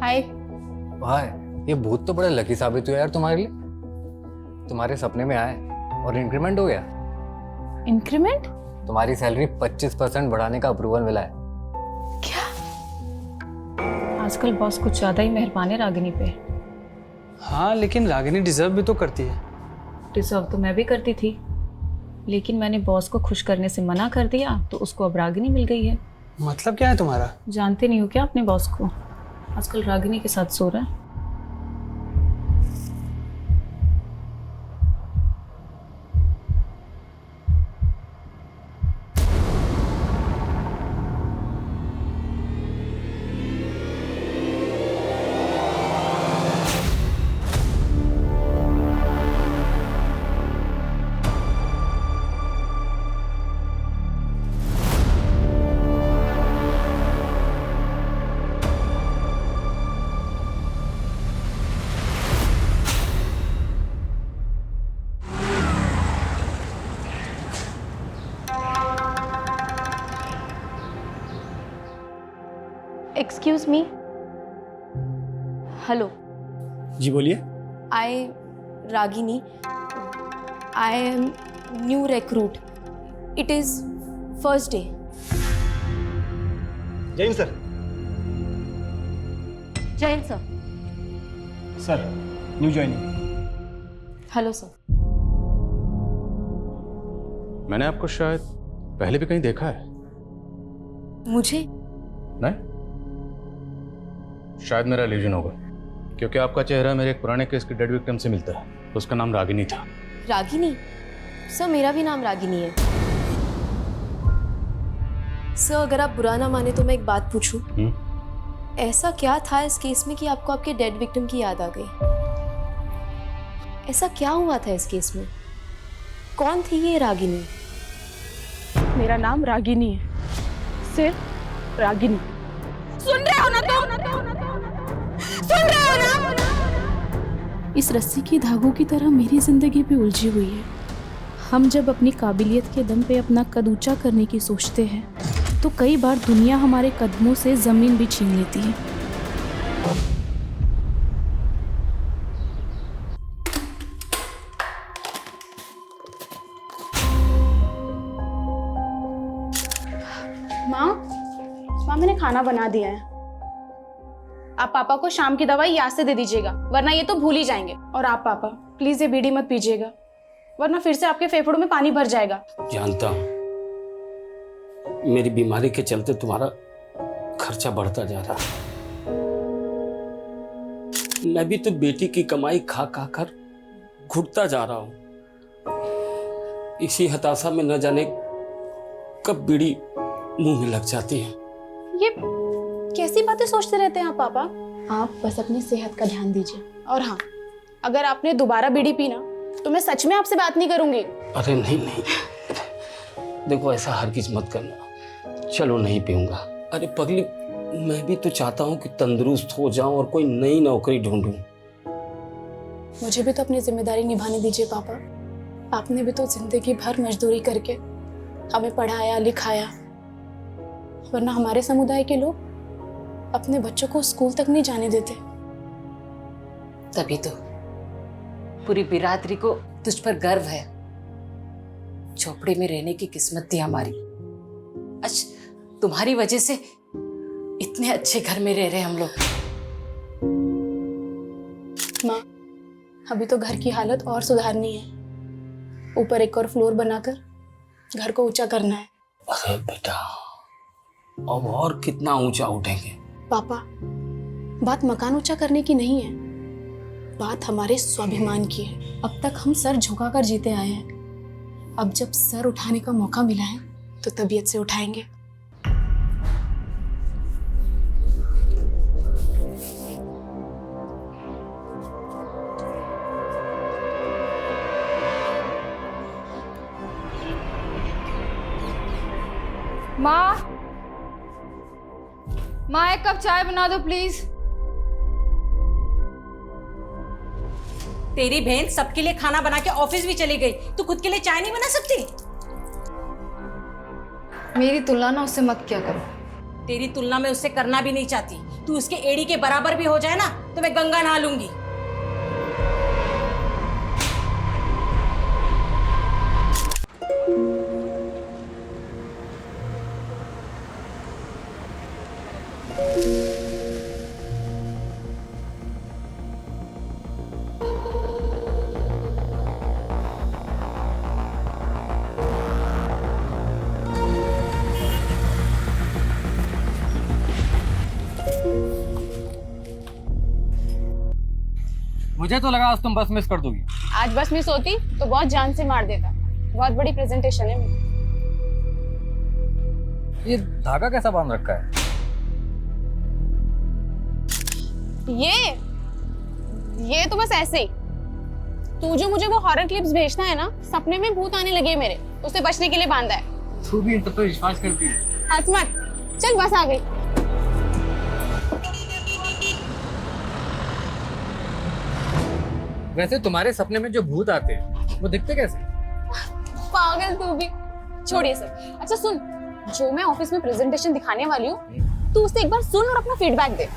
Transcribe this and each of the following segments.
हाय। भाई ये भूत तो बड़ा लकी साबित हुआ यार तुम्हारे लिए। तुम्हारे सपने में आए और इंक्रीमेंट हो गया। इंक्रीमेंट? तुम्हारी सैलरी 25% बढ़ाने का अप्रूवल मिला है। क्या? आजकल बॉस कुछ ज्यादा ही मेहरबान है रागिनी पे। हाँ, लेकिन रागिनी डिजर्व भी तो करती है। डिजर्व तो मैं भी करती थी, लेकिन मैंने बॉस को खुश करने से मना कर दिया तो उसको अब रागिनी मिल गई है। मतलब क्या है तुम्हारा? जानते नहीं हो क्या अपने बॉस को? आजकल रागिनी के साथ सो रहा है। Excuse me. हेलो। जी बोलिए। आई Ragini. I am new recruit. It is first day. जय हिंद सर। जय Hind sir. Sir new joining. Hello sir. मैंने आपको शायद पहले भी कहीं देखा है। मुझे? नहीं, शायद मेरा इल्यूजन होगा, क्योंकि आपका चेहरा मेरे एक पुराने केस के डेड विक्टिम से मिलता है। उसका नाम रागिनी था। रागिनी? सर मेरा भी नाम रागिनी है। सर अगर आप बुरा ना माने तो मैं एक बात पूछूं? ऐसा क्या था इस केस में कि आपको आपके डेड विक्टिम की याद आ गई? ऐसा क्या हुआ था इस केस में? कौन थी ये रागिनी? मेरा नाम रागिनी है, सिर्फ रागिनी। सुन रहे हो ना तुम? सुन रहे हो ना? इस रस्सी की धागों की तरह मेरी जिंदगी भी उलझी हुई है। हम जब अपनी काबिलियत के दम पे अपना कद ऊंचा करने की सोचते हैं तो कई बार दुनिया हमारे कदमों से जमीन भी छीन लेती है। माँ, मैंने खाना बना दिया है। आप पापा को शाम की दवाई याद से दे दीजिएगा, वरना ये तो भूल ही जाएंगे। और आप पापा प्लीज ये बीड़ी मत पीजिएगा, वरना फिर से आपके फेफड़ों में पानी भर जाएगा। जानता हूँ मेरी बीमारी के चलते तुम्हारा खर्चा बढ़ता जा रहा है। मैं भी तो बेटी की कमाई खा खा कर घुटता जा रहा हूँ। इसी हताशा में न जाने कब बीड़ी मुंह में लग जाती है। ये कैसी बातें सोचते रहते हैं आप पापा? आप बस अपनी सेहत का ध्यान दीजिए। और हाँ, अगर आपने दोबारा बीड़ी पीना तो मैं सच में आपसे बात नहीं करूंगी। अरे नहीं नहीं, देखो ऐसा हरगिज मत करना। चलो नहीं पीऊंगा। अरे पगली, मैं भी तो चाहता हूँ कि तंदुरुस्त हो जाऊं और कोई नई नौकरी ढूंढूं। मुझे भी तो अपनी जिम्मेदारी निभाने दीजिए पापा। आपने भी तो जिंदगी भर मजदूरी करके हमें पढ़ाया लिखाया, वरना हमारे समुदाय के लोग अपने बच्चों को स्कूल तक नहीं जाने देते। तभी तो पूरी बिरादरी को तुझ पर गर्व है। झोपड़ी में रहने की किस्मत थी हमारी। आज तुम्हारी वजह से इतने अच्छे घर में रह रहे हम लोग। माँ, अभी तो घर की हालत और सुधारनी है। ऊपर एक और फ्लोर बनाकर घर को ऊंचा करना है। अरे बेटा, अब और कितना ऊंचा उठेंगे? पापा, बात मकान ऊंचा करने की नहीं है, बात हमारे स्वाभिमान की है। अब तक हम सर झुकाकर जीते आए हैं। अब जब सर उठाने का मौका मिला है तो तबीयत से उठाएंगे। माँ एक कप चाय बना दो प्लीज। तेरी बहन सबके लिए खाना बना के ऑफिस भी चली गई, तू खुद के लिए चाय नहीं बना सकती? मेरी तुलना ना उससे मत क्या करो। तेरी तुलना में उससे करना भी नहीं चाहती, तू उसके एड़ी के बराबर भी हो जाए ना तो मैं गंगा नहा लूंगी। मुझे तो लगा आज तुम बस मिस कर दोगी। आज बस मिस होती तो बहुत जान से मार देता। बहुत बड़ी प्रेजेंटेशन है मेरी। ये धागा कैसा बांध रखा है? ये तो बस ऐसे ही। तू जो मुझे वो हॉरर क्लिप्स भेजना है ना, सपने में भूत आने लगे मेरे, उससे बचने के लिए बांधा है। तू भी इन सब पे विश्वास करती है? हंस मत, चल बस आ गई। वैसे तुम्हारे सपने में जो भूत आते हैं वो दिखते कैसे? पागल तू भी। छोड़िए सब। अच्छा सुन, जो मैं ऑफिस में प्रेजेंटेशन दिखाने वाली हूँ, तू उसे एक बार सुन और अपना फीडबैक दे।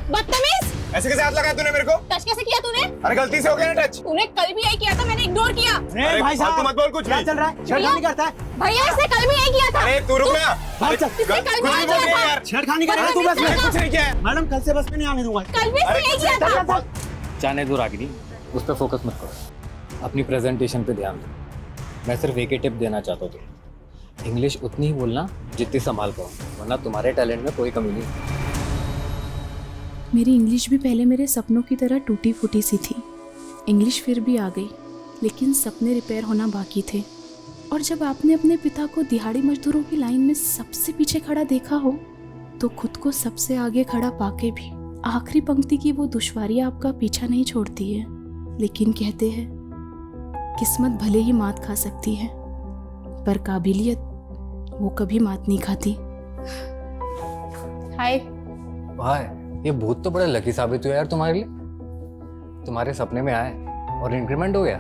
बदतमीज! ऐसे कैसे हाथ लगाया तूने मेरे को? टच कैसे किया तूने? अरे गलती से हो गया ना टच। तूने कल भी यही किया था, मैंने इग्नोर किया। अरे भाई साहब मत बोल कुछ भी। चल रहा है छेड़खानी करता है। भैया इसने कल भी यही किया था। अरे तू रुक ना। भाई चल, इसने कल भी यही किया था। छेड़खानी कर रहा है तू बस में। कुछ नहीं किया है। मैडम कल से बस में नहीं आने दूंगा। कल भी इसने यही किया था। जाने दो रागिनी, उस पर फोकस मत करो, अपनी प्रेजेंटेशन पे ध्यान दो। मैं सिर्फ एक ही टिप देना चाहता हूँ, इंग्लिश उतनी ही बोलना जितनी संभाल पाओ, वरना तुम्हारे टैलेंट में कोई कमी नहीं। मेरी इंग्लिश भी पहले मेरे सपनों की तरह टूटी फूटी सी थी। इंग्लिश फिर भी आ गई, लेकिन सपने रिपेयर होना बाकी थे। और जब आपने अपने पिता को दिहाड़ी मजदूरों की लाइन में सबसे पीछे खड़ा देखा हो, तो खुद को सबसे आगे खड़ा पाके भी आखिरी पंक्ति की वो दुश्वारियाँ आपका पीछा नहीं छोड़ती है। लेकिन कहते हैं किस्मत भले ही मात खा सकती है, पर काबिलियत वो कभी मात नहीं खाती। हाय। भाई ये भूत तो बड़ा लकी साबित हुआ यार तुम्हारे लिए। तुम्हारे सपने में आए और इंक्रीमेंट हो गया।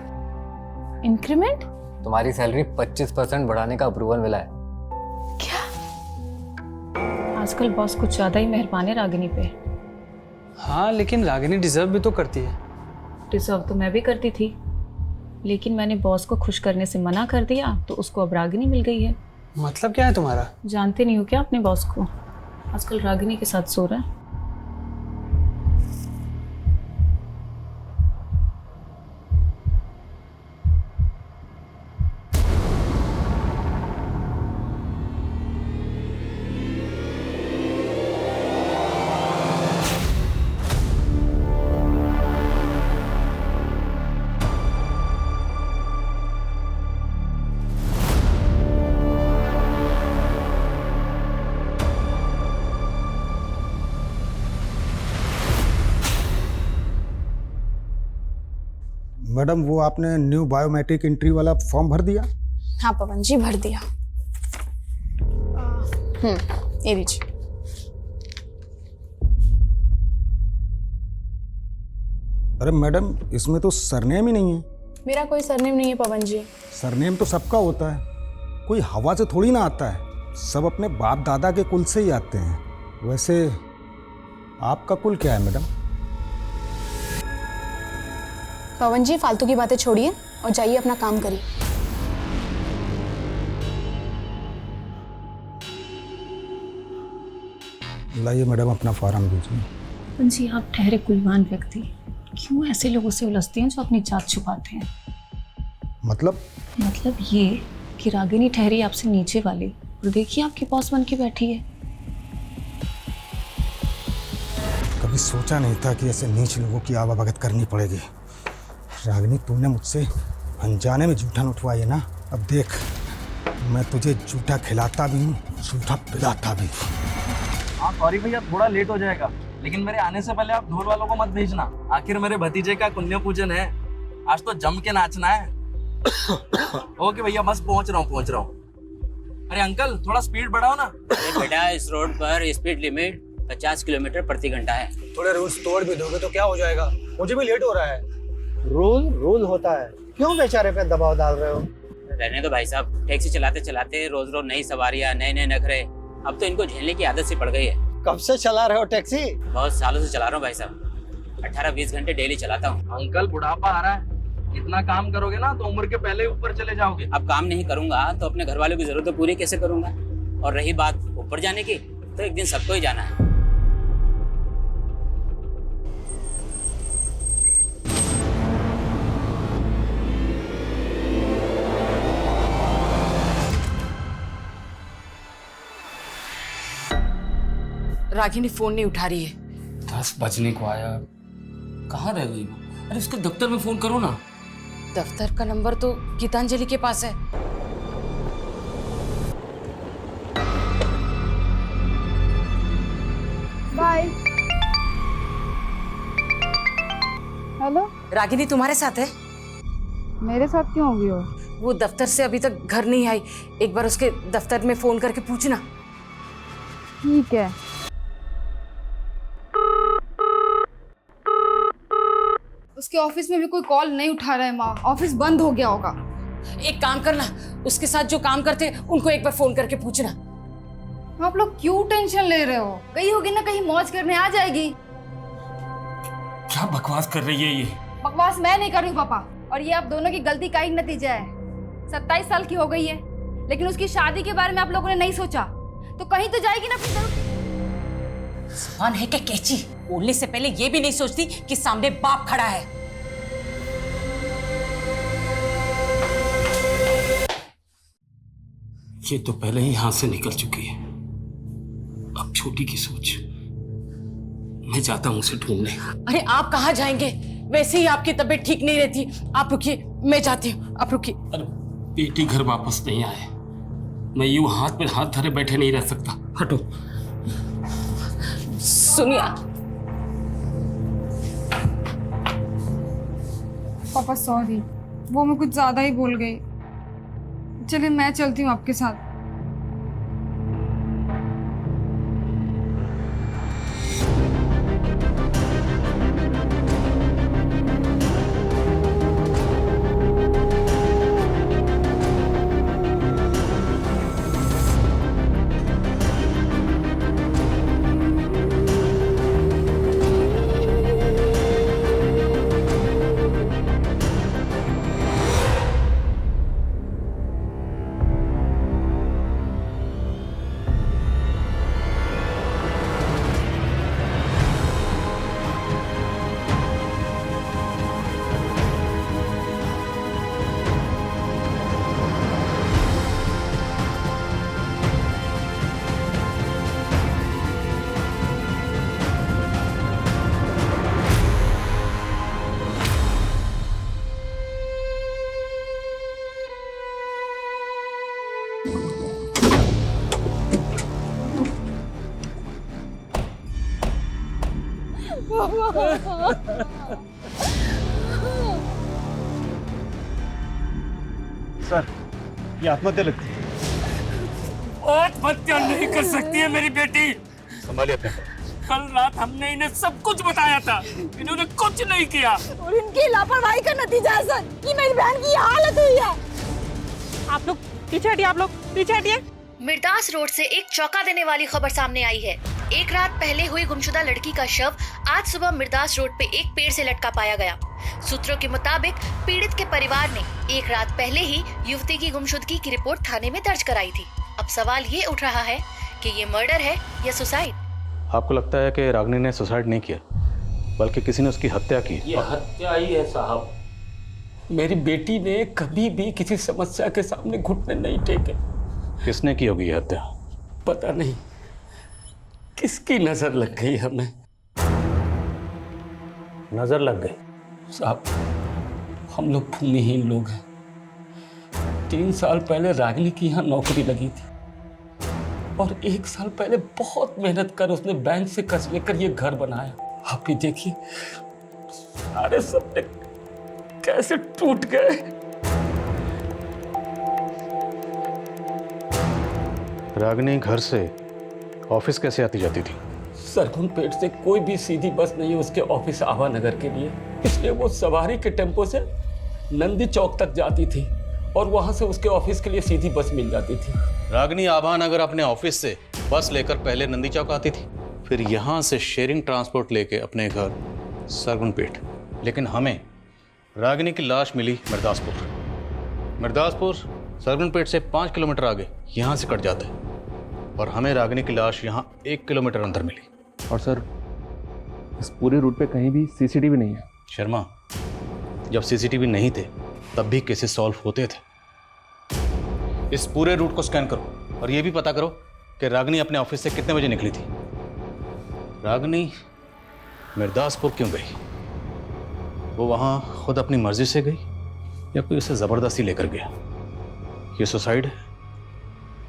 इंक्रीमेंट? तुम्हारी सैलरी 25% बढ़ाने का अप्रूवल मिला है। क्या? आजकल बॉस कुछ ज्यादा ही मेहरबान है रागिनी पे। हाँ, लेकिन रागिनी डिजर्व भी तो करती है। डिजर्व तो मैं भी करती थी, लेकिन मैंने बॉस को खुश करने से मना कर दिया तो उसको अब रागिनी मिल गई है। मतलब क्या है तुम्हारा? जानते नहीं हो क्या अपने बॉस को? आजकल रागिनी के साथ सो रहा है। मैडम वो आपने न्यू बायोमेट्रिक एंट्री वाला फॉर्म भर दिया? हाँ पवन जी, भर दिया। ये लीजिए। अरे मैडम इसमें तो सरनेम ही नहीं है। मेरा कोई सरनेम नहीं है पवन जी। सरनेम तो सबका होता है, कोई हवा से थोड़ी ना आता है। सब अपने बाप दादा के कुल से ही आते हैं। वैसे आपका कुल क्या है मैडम? पवन जी फालतू की बातें छोड़िए और जाइए अपना काम करिए। लाइए मैडम अपना फॉर्म दीजिए। पवन जी आप ठहरे कुलवान व्यक्ति, क्यों ऐसे लोगों से उलझते हैं जो अपनी जात छुपाते हैं? मतलब ये कि रागिनी ठहरी आपसे नीचे वाली और देखिए आपकी बॉस बन के बैठी है। कभी सोचा नहीं था कि ऐसे नीच लोगों की आवाभगत करनी पड़ेगी। रागिनी तूने मुझसे अनजाने में जूठा उठवाई है ना, अब देख मैं तुझे जूठा खिलाता भी हूँ, जूठा पिलाता भी। हाँ सॉरी भैया, थोड़ा लेट हो जाएगा, लेकिन मेरे आने से पहले आप ढोल वालों को मत भेजना। आखिर मेरे भतीजे का पुण्य पूजन है, आज तो जम के नाचना है। ओके भैया, बस पहुंच रहा हूँ। अरे अंकल थोड़ा स्पीड बढ़ाओ ना। अरे बेटा इस रोड पर स्पीड लिमिट 50 किलोमीटर प्रति घंटा है। थोड़े रूल्स तोड़ भी दोगे तो क्या हो जाएगा? मुझे भी लेट हो रहा है। रूल होता है, क्यों बेचारे पे दबाव डाल रहे हो? रहने दो भाई साहब, टैक्सी चलाते चलाते रोज रोज नई सवारियां, नए नए नखरे, अब तो इनको झेलने की आदत सी पड़ गई है। कब से चला रहे हो टैक्सी? बहुत सालों से चला रहा हूँ भाई साहब, 18-20 घंटे डेली चलाता हूँ। अंकल बुढ़ापा आ रहा है, इतना काम करोगे ना तो उम्र के पहले ही ऊपर चले जाओगे। अब काम नहीं करूंगा तो अपने घर वालों की जरूरतें पूरी कैसे करूंगा? और रही बात ऊपर जाने की, तो एक दिन सबको ही जाना है। रागिनी फोन नहीं उठा रही है। 10 बजने को आया, कहाँ रह गई वो? अरे उसके दफ्तर में फोन करो ना। दफ्तर का नंबर तो गीतांजलि के पास है। बाय। हेलो, रागिनी तुम्हारे साथ है? मेरे साथ क्यों होगी वो? वो दफ्तर से अभी तक घर नहीं आई, एक बार उसके दफ्तर में फोन करके पूछना। ठीक है। उसके ऑफिस में भी कोई कॉल नहीं उठा रहा है माँ, ऑफिस बंद हो गया होगा। एक काम करना, उसके साथ जो काम करते हैं उनको एक बार फोन करके पूछना। आप लोग क्यों टेंशन ले रहे हो? गई होगी ना कहीं मौज करने, आ जाएगी। क्या बकवास कर रही है ये? बकवास मैं नहीं कर रही हूँ पापा, और ये आप दोनों की गलती का ही नतीजा है। 27 साल की हो गई है, लेकिन उसकी शादी के बारे में आप लोगों ने नहीं सोचा, तो कहीं तो जाएगी ना फिर। जुबान है क्या कैची? बोलने से पहले ये भी नहीं सोचती कि सामने बाप खड़ा है। ये तो पहले ही हाथ से निकल चुकी है, अब छोटी की सोच। मैं जाता हूँ उसे ढूंढने। अरे आप कहाँ जाएंगे? वैसे ही आपकी तबीयत ठीक नहीं रहती। आप रुकिए, मैं जाती हूँ, आप रुकिए। अरे बेटी घर वापस नहीं आए, मैं यूं हाथ में हाथ धरे बैठे नहीं रह सकता। हटो। सुनिए पापा सॉरी, वो मैं कुछ ज्यादा ही बोल गई। चलिए मैं चलती हूँ आपके साथ। सर, ये आत्महत्या लगती है। आत्महत्या नहीं कर सकती है मेरी बेटी। संभालिए अपने। कल रात हमने इन्हें सब कुछ बताया था, इन्होंने कुछ नहीं किया। और इनकी लापरवाही का नतीजा है सर कि मेरी बहन की हालत हुई है। आप लोग पीछे हटिए, आप लोग पीछे हटिए। मिर्दास रोड से एक चौंका देने वाली खबर सामने आई है। एक रात पहले हुई गुमशुदा लड़की का शव आज सुबह मिर्दास रोड पे एक पेड़ से लटका पाया गया। सूत्रों के मुताबिक पीड़ित के परिवार ने एक रात पहले ही युवती की गुमशुदगी की रिपोर्ट थाने में दर्ज कराई थी। अब सवाल ये उठ रहा है कि ये मर्डर है या सुसाइड। आपको लगता है कि रागिनी ने सुसाइड नहीं किया, बल्कि किसी ने उसकी हत्या की? ये हत्या ही है साहब। मेरी बेटी ने कभी भी किसी समस्या के सामने घुटने नहीं टेके। किसने की होगी ये हत्या? पता नहीं, किसकी नजर लग गई हमें। नजर लग गई? साहब, हम लोग भूमिहीन लोग हैं। 3 साल पहले रागिनी की यहाँ नौकरी लगी थी और 1 साल पहले बहुत मेहनत कर उसने बैंक से कर्ज लेकर ये घर बनाया। आप ही देखिए सारे सपने कैसे टूट गए। रागिनी घर से ऑफिस कैसे आती जाती थी? सरगुन पेट से कोई भी सीधी बस नहीं है उसके ऑफिस आवानगर के लिए, इसलिए वो सवारी के टेम्पो से नंदी चौक तक जाती थी और वहां से उसके ऑफिस के लिए सीधी बस मिल जाती थी। रागिनी आभा नगर अपने ऑफिस से बस लेकर पहले नंदी चौक आती थी, फिर यहाँ से शेयरिंग ट्रांसपोर्ट लेके अपने घर सरगुनपेट। लेकिन हमें रागिनी की लाश मिली मिर्दासपुर सरगुनपेट से 5 किलोमीटर आगे यहाँ से कट जाता है, और हमें रागिनी की लाश यहाँ 1 किलोमीटर अंदर मिली। और सर इस पूरे रूट पे कहीं भी सीसीटीवी नहीं है। शर्मा, जब सीसीटीवी नहीं थे तब भी केसेस सॉल्व होते थे। इस पूरे रूट को स्कैन करो और ये भी पता करो कि रागिनी अपने ऑफिस से कितने बजे निकली थी। रागिनी मिर्दासपुर क्यों गई? वो वहाँ खुद अपनी मर्जी से गई या कोई उसे ज़बरदस्ती लेकर गया? ये सुसाइड है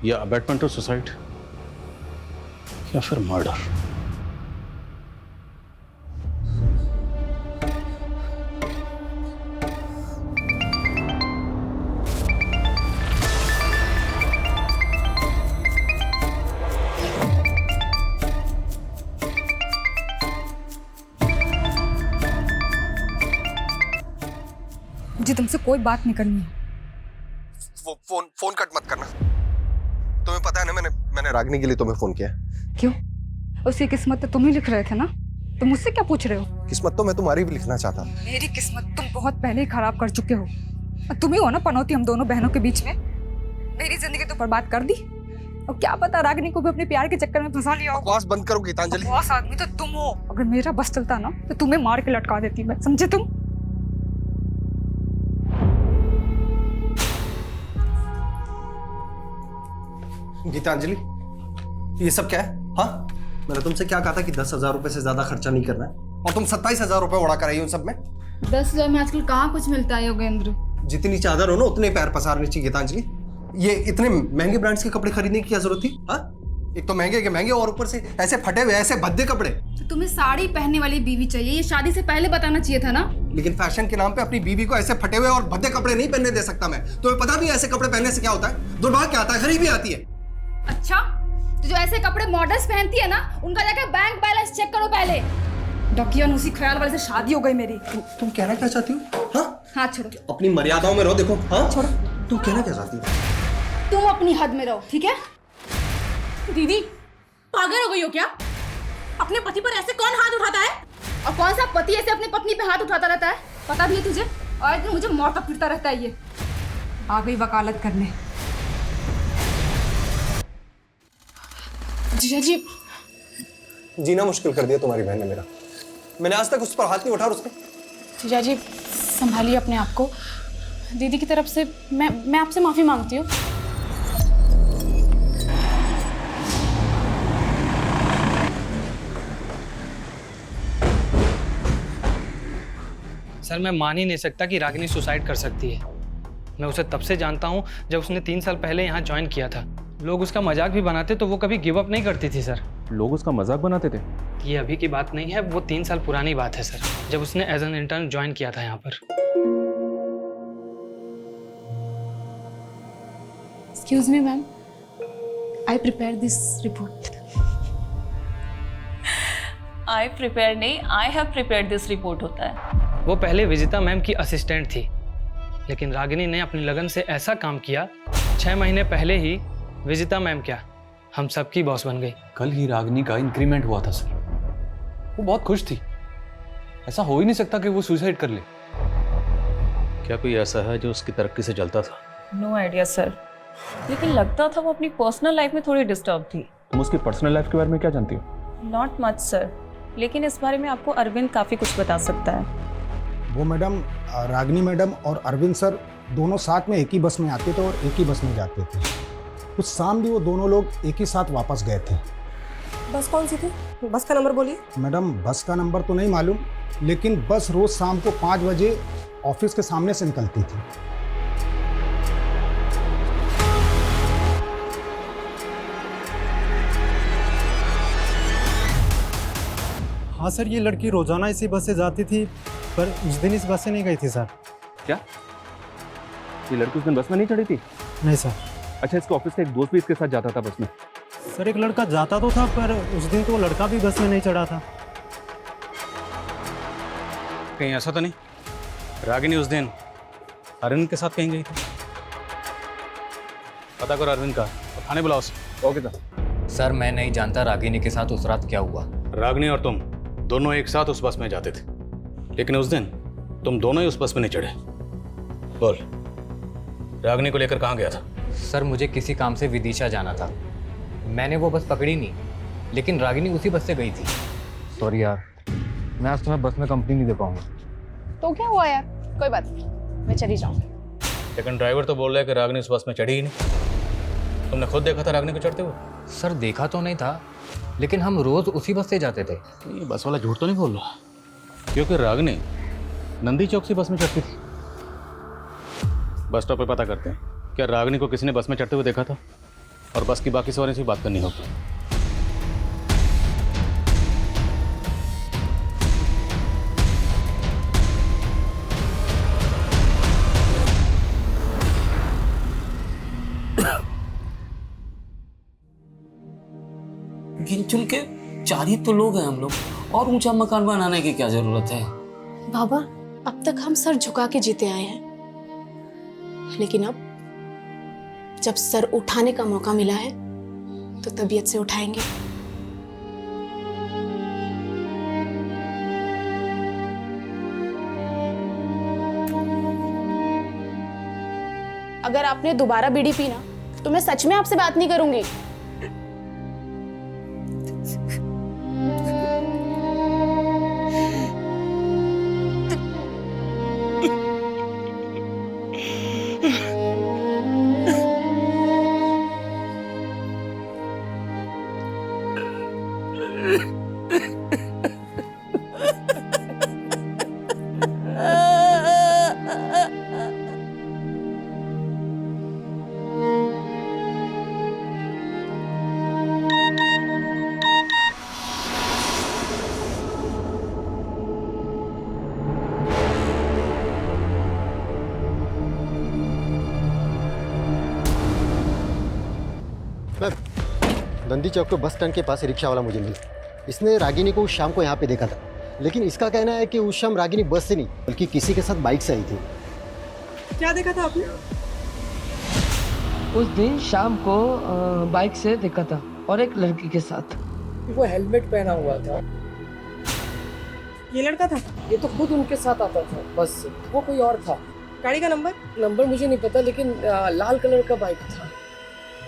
या अबैटमेंट टू सुसाइड या फिर मर्डर? मुझे तुमसे कोई बात नहीं करनी है। वो फोन कट मत करना। तुम्हें पता है ना मैंने रागिनी के लिए तुम्हें फोन किया। क्यों? उसकी किस्मत तो तुम ही लिख रहे थे ना, तो मुझसे क्या पूछ रहे हो? किस्मत तो मैं तुम्हारी भी लिखना चाहता। मेरी किस्मत तुम बहुत पहले ही खराब कर चुके हो। तुम ही हो ना पनौती हम दोनों बहनों के बीच में। मेरी जिंदगी तो बर्बाद कर दी, और क्या पता रागिनी को भी अपने प्यार के चक्कर में फंसा लिया हो। बकवास बंद करो गीतांजलि। बॉस आदमी तो तुम हो। अगर मेरा बस चलता ना तो तुम्हें मार के लटका देती मैं, समझे तुम? गीतांजलि, ये सब क्या है? हाँ, मैंने तुमसे क्या कहा था कि 10,000 रुपए से ज्यादा खर्चा नहीं करना है, और तुम 27,000 रुपए उड़ा कर आई हो उन सब में। 10,000 में आजकल कहाँ कुछ मिलता है योगेंद्र? जितनी चादर हो ना उतने पैर पसारने चाहिए गीतांजलि। ये इतने महंगे ब्रांड्स के कपड़े खरीदने की क्या जरूरत थी? हाँ, एक तो महंगे के महंगे और ऊपर से ऐसे फटे हुए ऐसे भद्दे कपड़े। तो तुम्हें साड़ी पहनने वाली बीवी चाहिए, ये शादी से पहले बताना चाहिए था ना। लेकिन फैशन के नाम पे अपनी बीवी को ऐसे फटे हुए और भद्दे कपड़े नहीं पहनने दे सकता मैं। तुम्हें पता भी है ऐसे कपड़े पहनने से क्या होता है? दुर्भाग्य क्या आता है, गरीबी आती है। अच्छा, तो जो ऐसे कपड़े मॉडल्स पहनती है ना, उनका जाकर बैंक बैलेंस चेक करो पहले। डकियन उसी ख्याल वाले से शादी हो गई मेरी। तुम कहना क्या चाहती हो? हाँ, हाथ छोड़ो। अपनी मर्यादाओं में रहो। देखो, हाँ छोड़ो। तुम कहना क्या चाहती हो? तुम अपनी हद में रहो, ठीक है? दीदी पागल हो गई हो क्या? अपने पति पर ऐसे कौन हाथ उठाता है? और कौन सा पति ऐसे अपनी पत्नी पे हाथ उठाता रहता है? पता भी है तुझे? और इतना मुझे मौत तक फिरता रहता है ये। आ गई वकालत करने। जीजा जी, जीना मुश्किल कर दिया तुम्हारी बहन ने मेरा। मैंने आज तक उस पर हाथ नहीं उठा। उसने जीजा जी संभालिए अपने आप को। दीदी की तरफ से मैं आपसे माफी मांगती हूँ। सर, मैं मान ही नहीं सकता कि रागिनी सुसाइड कर सकती है। मैं उसे तब से जानता हूँ जब उसने 3 साल पहले यहाँ ज्वाइन किया था। लोग उसका मजाक भी बनाते तो वो कभी गिव अप नहीं करती थी सर। लोग उसका मजाक बनाते थे? ये अभी की बात नहीं है, वो 3 साल पुरानी बात है सर, जब उसने एज एन इंटर्न ज्वाइन किया था यहाँ पर। Excuse me ma'am, I prepare this report. I prepare नहीं, I have prepared this report होता है। वो पहले विजिता मैम की असिस्टेंट थी, लेकिन रागिनी ने अपनी लगन से ऐसा काम किया, 6 महीने पहले ही विजिता मैम क्या हम सबकी बॉस बन गई। कल ही रागिनी का इंक्रीमेंट हुआ था सर। वो बहुत खुश थी। ऐसा हो ही नहीं सकता कि वो सुसाइड कर ले। क्या कोई ऐसा है जो उसकी तरक्की से जलता था? नो आइडिया सर, लेकिन लगता था वो अपनी पर्सनल लाइफ में थोड़ी डिस्टर्ब थी। तुम उसकी पर्सनल लाइफ के बारे में क्या जानती हो? नॉट मच सर, लेकिन इस बारे में आपको अरविंद काफ़ी कुछ बता सकता है। वो मैडम, रागिनी मैडम और अरविंद सर दोनों साथ में एक ही बस में आते थे और एक ही बस में जाते थे। कुछ शाम भी वो दोनों लोग एक ही साथ वापस गए थे। बस कौन सी थी? बस का नंबर बोलिए। मैडम, बस का नंबर तो नहीं मालूम, लेकिन बस रोज शाम को 5 बजे ऑफिस के सामने से निकलती थी। हाँ सर, ये लड़की रोजाना इसी बस से जाती थी, पर उस दिन इस बस से नहीं गई थी सर। क्या ये लड़की उस दिन बस में नहीं चढ़ी थी? नहीं सर। अच्छा, इसके ऑफिस का एक दोस्त भी इसके साथ जाता था बस में? सर, एक लड़का जाता तो था, पर उस दिन तो वो लड़का भी बस में नहीं चढ़ा था। कहीं ऐसा तो नहीं रागिनी उस दिन अरविंद के साथ कहीं गई थी? पता करो अरविंद का और थाने बुलाओ उसे। Okay sir. मैं नहीं जानता रागिनी के साथ उस रात क्या हुआ। रागिनी और तुम दोनों एक साथ उस बस में जाते थे, लेकिन उस दिन तुम दोनों ही उस बस में नहीं चढ़े। बोल, रागिनी को लेकर कहाँ गया था? सर मुझे किसी काम से विदिशा जाना था, मैंने वो बस पकड़ी नहीं, लेकिन रागिनी उसी बस से गई थी। सॉरी यार, मैं आज तुम्हें बस में कंपनी नहीं दे पाऊंगा। तो क्या हुआ यार, कोई बात नहीं, मैं चली जाऊंगी। लेकिन ड्राइवर तो बोल रहा है कि रागिनी उस बस में चढ़ी ही नहीं। तुमने खुद देखा था रागिनी को चढ़ते हुए? सर देखा तो नहीं था, लेकिन हम रोज उसी बस से जाते थे। ये बस वाला झूठ तो नहीं बोल रहा, क्योंकि रागिनी नंदी चौक से बस में चढ़ती थी। बस स्टॉप पे पता करते हैं, क्या रागिनी को किसी ने बस में चढ़ते हुए देखा था? और बस की बाकी सवारी से बात करनी होगी। गिन चुन के 4 ही तो लोग हैं हम लोग, और ऊंचा मकान बनाने की क्या जरूरत है? बाबा, अब तक हम सर झुका के जीते आए हैं, लेकिन अब जब सर उठाने का मौका मिला है तो तबीयत से उठाएंगे। अगर आपने दोबारा बीड़ी पी ना तो मैं सच में आपसे बात नहीं करूंगी। नंदी चौक के बस स्टैंड के पास रिक्शा वाला मुझे मिला। इसने रागिनी को उस शाम को यहाँ पे देखा था, लेकिन इसका कहना है कि उस शाम रागिनी बस से नहीं बल्कि किसी के साथ बाइक से आई थी। क्या देखा था आपने? उस दिन शाम को बाइक से देखा था और एक लड़की के साथ। वो हेलमेट पहना हुआ था। ये लड़का था? ये तो खुद उनके साथ आता था बस से। वो कोई और था। गाड़ी का नंबर मुझे नहीं पता, लेकिन लाल कलर का बाइक था।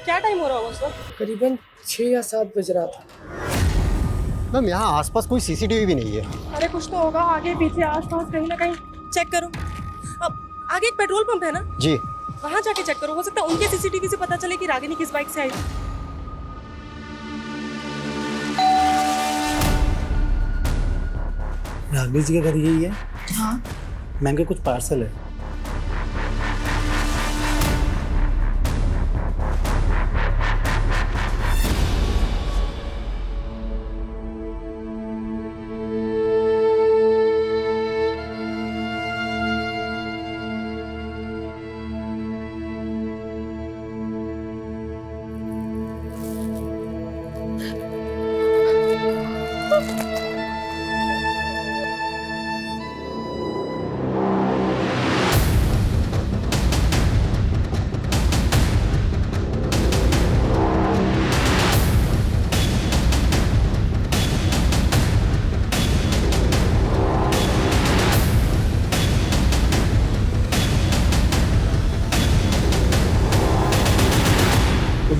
क्या टाइम हो रहा होगा सर? करीबन 6 या 7 बज रहा था। मैम यहाँ आसपास कोई सीसीटीवी भी नहीं है। अरे कुछ तो होगा, आगे पीछे आसपास कहीं ना कहीं चेक करो। अब आगे एक पेट्रोल पंप है ना जी, वहाँ जाके चेक करो, हो सकता है उनके सीसीटीवी से पता चले कि रागिनी किस बाइक से आई थी। रागिनी जी का घर यही है? हाँ। महंगे कुछ पार्सल है।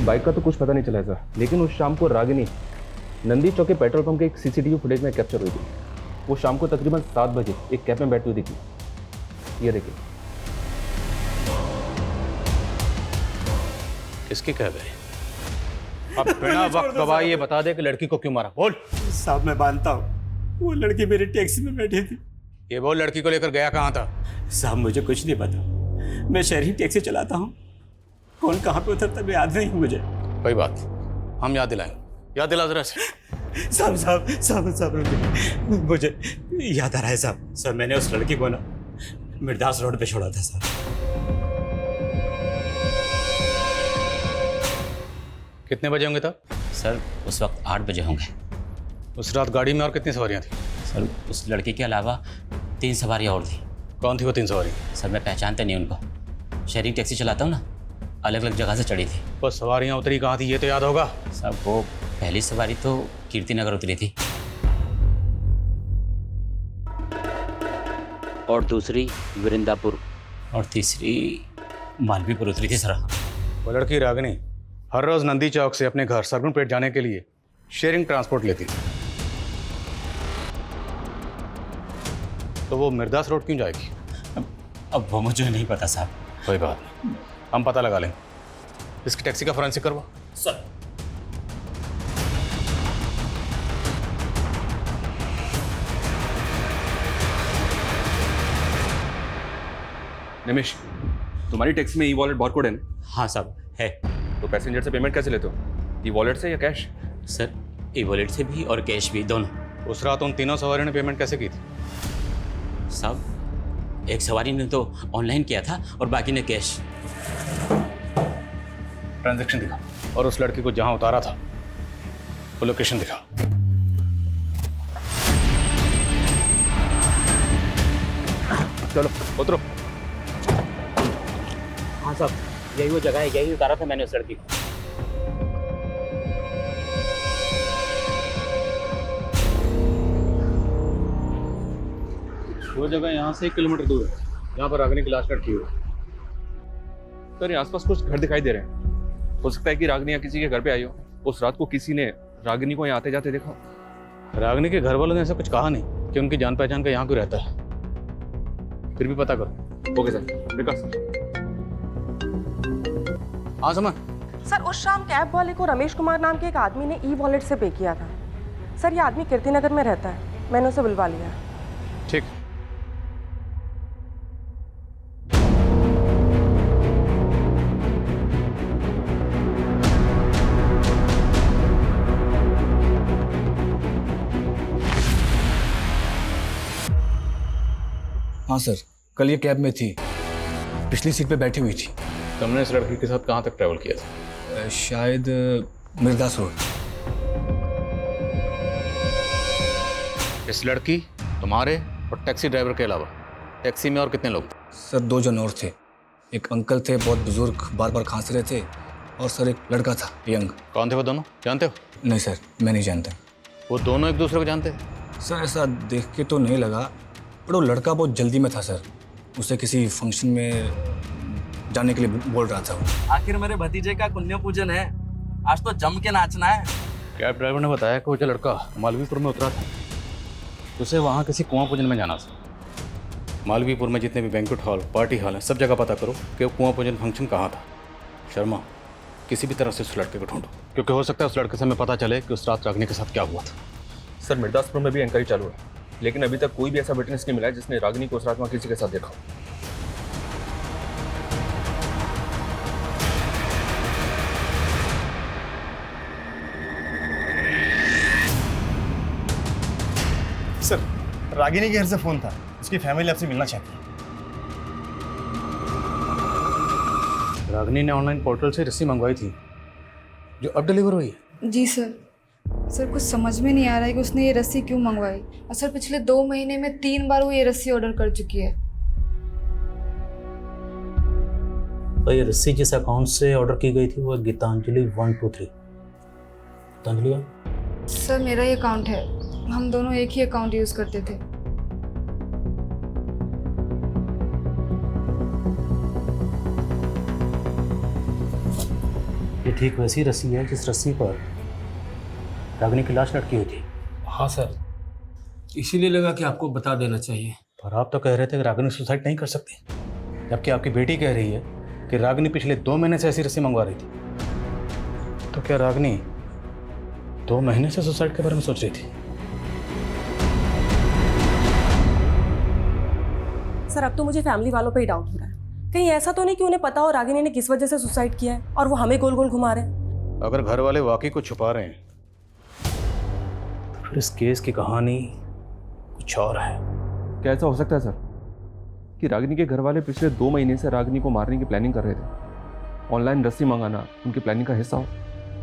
बाइक का तो कुछ पता नहीं चला सर, लेकिन उस शाम को रागिनी नंदी चौक के पेट्रोल पंप के एक सीसीटीवी फुटेज में कैप्चर हुई थी। वो शाम को तकरीबन 7 बजे एक कैब में बैठी हुई दिखी। ये देखिए। किसकी कैब है? अब बिना वक्त गवाए ये बता दे कि लड़की को क्यों मारा। बोल। साहब मैं मानता हूँ, वो लड़की मेरी टैक्सी में बैठी थी। ये बोल, लड़की को लेकर गया कहाँ था? साहब मुझे कुछ नहीं पता, मैं शहरी टैक्सी चलाता हूँ। कौन कहाँ पे उतरता है याद नहीं मुझे। कोई बात, हम याद दिलाएंगे। याद दिला जरा से। साहब मुझे याद आ रहा है साहब। सर मैंने उस लड़की को ना मिर्दास रोड पे छोड़ा था साहब। कितने बजे होंगे तब? सर उस वक्त 8 बजे होंगे। उस रात गाड़ी में और कितनी सवारियां थी? सर उस लड़के के अलावा 3 सवारियां और थी। कौन थी वो 3 सवारी? सर मैं पहचानता नहीं उनको, शहरी टैक्सी चलाता हूँ ना, अलग अलग जगह से चढ़ी थी। बस सवारियां उतरी कहाँ थी ये तो याद होगा। साहब वो पहली सवारी तो कीर्तिनगर उतरी थी और दूसरी वृंदापुर और तीसरी मालवीपुर उतरी थी सर। वो लड़की रागिनी हर रोज नंदी चौक से अपने घर सरगुनपेट जाने के लिए शेयरिंग ट्रांसपोर्ट लेती थी। तो वो मिर्दास रोड क्यों जाएगी? अब वो मुझे नहीं पता साहब। कोई बात नहीं, हम पता लगा लेंगे। इसकी टैक्सी का फोरेंसिक करवा। सर निमिष, तुम्हारी टैक्सी में ई वॉलेट बारकोड है ना? हाँ साहब है। तो पैसेंजर से पेमेंट कैसे लेते हो? ई वॉलेट से या कैश? सर ई वॉलेट से भी और कैश भी, दोनों। उस रात उन तीनों सवारियों ने पेमेंट कैसे की थी? साहब एक सवारी ने तो ऑनलाइन किया था और बाकी ने कैश। ट्रांजैक्शन दिखा और उस लड़की को जहां उतारा था वो लोकेशन दिखा। चलो उतरो। हाँ साहब यही वो जगह है, यही उतारा था मैंने उस लड़की को। वो जगह यहाँ से 1 किलोमीटर दूर है, यहाँ पर रागिनी की लाश लटकी हुई है। सर ये आसपास कुछ घर दिखाई दे रहे हैं, हो सकता है कि रागिनी या किसी के घर पे आई हो। उस रात को किसी ने रागिनी को यहाँ आते जाते देखा। रागिनी के घर वालों ने ऐसा कुछ कहा नहीं कि उनकी जान पहचान का यहाँ कोई रहता है। फिर भी पता करो। ओके सर, विकास। हाँ समझ। सर उस शाम कैब वाले को रमेश कुमार नाम के एक आदमी ने ई वॉलेट से पे किया था। सर ये आदमी कीर्तिनगर में रहता है, मैंने उसे बुलवा लिया। ठीक। हाँ सर, कल ये कैब में थी, पिछली सीट पे बैठी हुई थी। तुमने इस लड़की के साथ कहाँ तक ट्रैवल किया था? शायद मिर्दास रोड। इस लड़की, तुम्हारे और टैक्सी ड्राइवर के अलावा टैक्सी में और कितने लोग थे? सर 2 जन और थे। एक अंकल थे, बहुत बुजुर्ग, बार बार खांस रहे थे, और सर एक लड़का था, यंग। कौन थे वो दोनों, जानते हो? नहीं सर, मैं नहीं जानता। वो दोनों एक दूसरे को जानते? सर ऐसा देख के तो नहीं लगा, पर वो लड़का बहुत जल्दी में था सर। उसे किसी फंक्शन में जाने के लिए बोल रहा था वो। आखिर मेरे भतीजे का पुण्य पूजन है, आज तो जम के नाचना है। कैब ड्राइवर ने बताया कि वो जो लड़का मालवीपुर में उतरा था, उसे वहाँ किसी कुआं पूजन में जाना था। मालवीपुर में जितने भी बैंक्वेट हॉल, पार्टी हॉल हैं, सब जगह पता करो कि वो कुआं पूजन फंक्शन कहाँ था। शर्मा, किसी भी तरह से उस लड़के को ढूंढो, क्योंकि हो सकता है उस लड़के से हमें पता चले कि उस रात रागिनी के साथ क्या हुआ था। सर मिर्दासपुर में भी इंक्वायरी चालू है, लेकिन अभी तक कोई भी ऐसा विटनेस नहीं मिला है जिसने रागिनी को उस रात वहाँ किसी के साथ देखा हो। सर रागिनी के घर से फोन था, उसकी फैमिली आपसे मिलना चाहती है। रागिनी ने ऑनलाइन पोर्टल से रस्सी मंगवाई थी जो अब डिलीवर हुई है। जी सर। सर कुछ समझ में नहीं आ रहा है कि उसने ये रस्सी क्यों मंगवाई। और सर पिछले 2 महीने में 3 बार वो ये रस्सी ऑर्डर कर चुकी है। तो ये रस्सी जिस अकाउंट से ऑर्डर की गई थी वो गीतांजलि 123। गीतांजलि सर मेरा ही अकाउंट है, हम दोनों एक ही अकाउंट यूज करते थे। ये ठीक वैसी रस्सी है जिस रस्सी पर रागिनी की लाश लटकी हुई थी। हाँ सर, इसीलिए लगा कि आपको बता देना चाहिए। पर आप तो कह रहे थे कि रागिनी सुसाइड नहीं कर सकती, जबकि आपकी बेटी कह रही है कि रागिनी पिछले 2 महीने से ऐसी रस्सी मंगवा रही थी। तो क्या रागिनी 2 महीने से सुसाइड के बारे में सोच रही थी? सर अब तो मुझे फैमिली वालों पे ही डाउट हो रहा है। कहीं ऐसा तो नहीं कि उन्हें पता हो रागिनी ने किस वजह से सुसाइड किया है और वो हमें गोल गोल घुमा रहे हैं। अगर घर वाले वाकई को छुपा रहे हैं तो फिर इस केस की कहानी कुछ और है। क्या ऐसा हो सकता है सर कि रागिनी के घर वाले पिछले 2 महीने से रागिनी को मारने की प्लानिंग कर रहे थे? ऑनलाइन रस्सी मंगाना उनकी प्लानिंग का हिस्सा हो?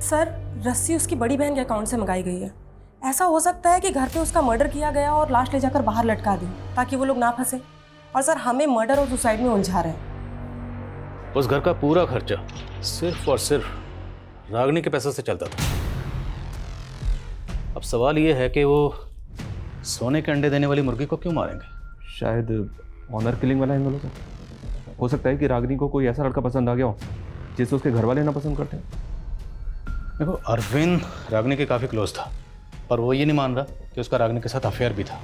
सर रस्सी उसकी बड़ी बहन के अकाउंट से मंगाई गई है। ऐसा हो सकता है कि घर पे उसका मर्डर किया गया और लाश ले जाकर बाहर लटका दी ताकि वो लोग ना फंसे। और सर हमें मर्डर और सुसाइड में उलझा रहे हैं। उस घर का पूरा खर्चा सिर्फ और सिर्फ रागिनी के पैसे से चलता था। अब सवाल ये है कि वो सोने के अंडे देने वाली मुर्गी को क्यों मारेंगे? शायद ऑनर किलिंग वाला एंगल हो सकता है कि रागिनी को कोई ऐसा लड़का पसंद आ गया हो जिसे उसके घर वाले ना पसंद करते। देखो, अरविंद रागिनी के काफ़ी क्लोज था, पर वो ये नहीं मान रहा कि उसका रागिनी के साथ अफेयर भी था।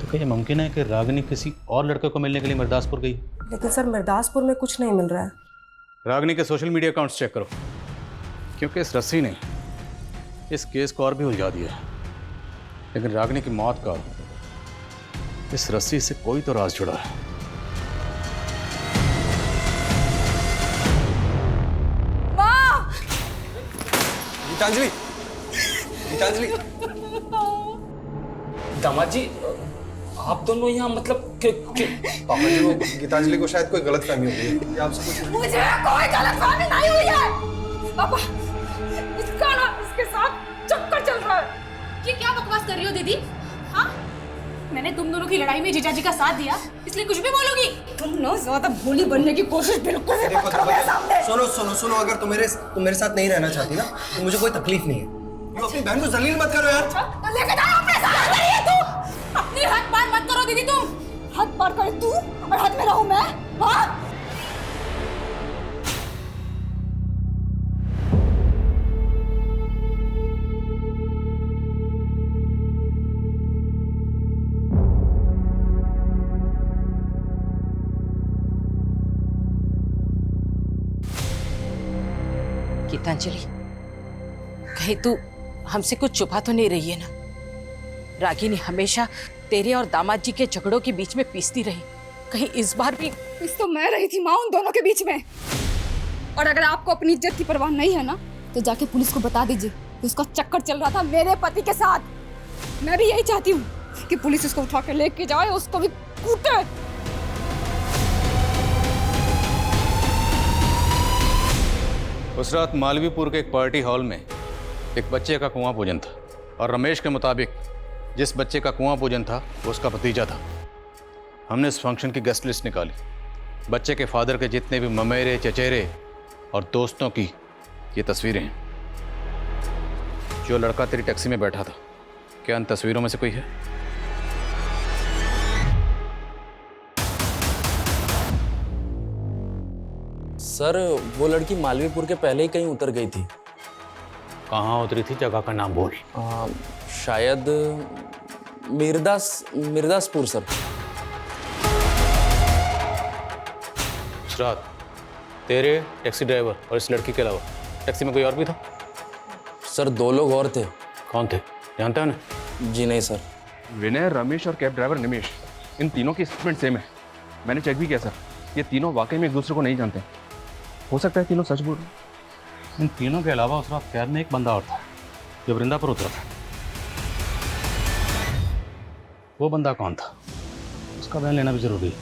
तो क्या ये मुमकिन है कि रागिनी किसी और लड़के को मिलने के लिए मिर्दासपुर गई? लेकिन सर मिर्दासपुर में कुछ नहीं मिल रहा है। रागिनी के सोशल मीडिया अकाउंट्स चेक करो, क्योंकि इस रस्सी ने इस केस को और भी उलझा दिया है। लेकिन रागिनी की मौत का इस रस्सी से कोई तो राज जुड़ा है। गीतांजलि, गीतांजलि, दामाद जी, आप दोनों यहाँ मतलब पापा जी को गीतांजलि को शायद कोई गलतफहमी हो गई है। ये आपसे कुछ मुझे कोई गलतफहमी नहीं हुई है। पापा, इसका ना इसके साथ चक्कर चल रहा है। ये क्या बकवास कर रही हो दीदी? हाँ, मैंने तुम दोनों की लड़ाई में जीजा जी का साथ दिया, इसलिए कुछ भी बोलोगी? तुम ना ज्यादा भोली बनने की कोशिश बिल्कुल भी मत करो मेरे सामने। सुनो सुनो सुनो, अगर तुम मेरे साथ नहीं रहना चाहती ना तो मुझे कोई तकलीफ नहीं है। तुम अपनी बहन को जलील मत करो यार। लेके जाओ अपने साथ। तू अपनी हद पार मत करो दीदी। तुम हद पार करे तू और हद में रहूं मैं? हाँ, गीतांजलि, कहीं तू हमसे कुछ छुपा तो नहीं रही है ना? रागिनी हमेशा तेरे और दामाद जी के झगड़ों के बीच में पीसती रही, कहीं इस बार भी? इस तो मैं रही थी माँ उन दोनों के बीच में। और अगर आपको अपनी इज्जत की परवाह नहीं है ना तो जाके पुलिस को बता दीजिए कि उसका चक्कर चल रहा था मेरे पति के साथ। मैं भी यही चाहती हूँ कि पुलिस उसको उठा के लेके जाए, उसको भी कूटे। उस रात मालवीपुर के एक पार्टी हॉल में एक बच्चे का कुआं पूजन था, और रमेश के मुताबिक जिस बच्चे का कुआं पूजन था वो उसका भतीजा था। हमने इस फंक्शन की गेस्ट लिस्ट निकाली। बच्चे के फादर के जितने भी ममेरे, चचेरे और दोस्तों की ये तस्वीरें हैं। जो लड़का तेरी टैक्सी में बैठा था, क्या इन तस्वीरों में से कोई है? सर, वो लड़की मालवीपुर के पहले ही कहीं उतर गई थी। कहाँ उतरी थी? जगह का नाम बोल। शायद मिर्दासपुर सर। रात तेरे, टैक्सी ड्राइवर और इस लड़की के अलावा टैक्सी में कोई और भी था? सर 2 लोग और थे। कौन थे? जानते हो ना? जी नहीं सर। विनय, रमेश और कैब ड्राइवर निमेश, इन तीनों की स्टेटमेंट सेम है। मैंने चेक भी किया सर, ये तीनों वाकई में एक दूसरे को नहीं जानते। हो सकता है तीनों सच बोल रहे हैं। इन तीनों के अलावा उस रात कैब में एक बंदा और था जो वृंदा पर उतरा था। वो बंदा कौन था? उसका बयान लेना भी जरूरी है।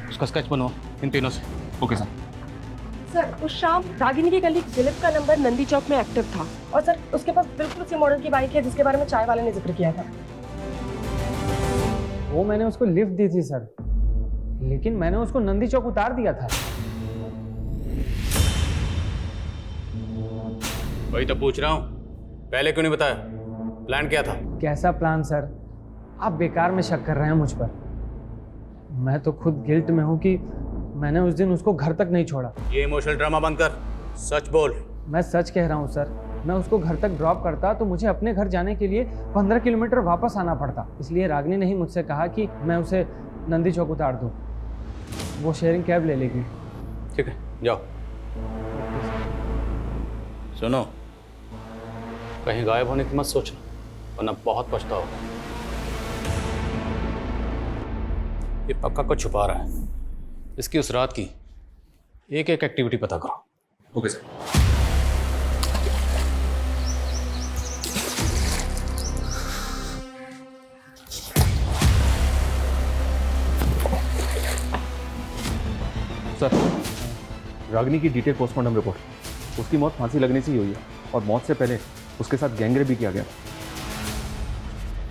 उसका स्केच बनवाओ इन तीनों से। Okay sir. सर, उस शाम रागिनी की कलीग दिलीप का नंबर नंदी चौक में एक्टिव था, और सर उसके पास बिल्कुल उसी मॉडल की बाइक है जिसके बारे में चाय वाले ने जिक्र किया था। वो मैंने उसको लिफ्ट दी थी सर, लेकिन मैंने उसको नंदी चौक उतार दिया था। वही तो पूछ रहा हूँ, पहले क्यों नहीं बताया? प्लान क्या था? कैसा प्लान सर? आप बेकार में शक कर रहे हैं मुझ पर। मैं तो खुद गिल्ट में हूँ कि मैंने उस दिन उसको घर तक नहीं छोड़ा। ये इमोशनल ड्रामा बंद कर, सच बोल। मैं सच कह रहा हूँ सर। मैं उसको घर तक ड्रॉप करता तो मुझे अपने घर जाने के लिए 15 किलोमीटर वापस आना पड़ता। इसलिए रागिनी ने ही मुझसे कहा कि मैं उसे नंदी चौक उतार दूँ। वो शेयरिंग कैब ले लेगी। ठीक है, जाओ। सुनो, कहीं गायब होने की मत सोचना, वरना बहुत पछताओगे। ये पक्का कुछ छुपा रहा है। इसकी उस रात की एक एक एक्टिविटी पता करो। Okay sir. सर, रागिनी की डिटेल पोस्टमार्टम रिपोर्ट। उसकी मौत फांसी लगने से ही हुई है, और मौत से पहले उसके साथ गैंगरेप भी किया गया।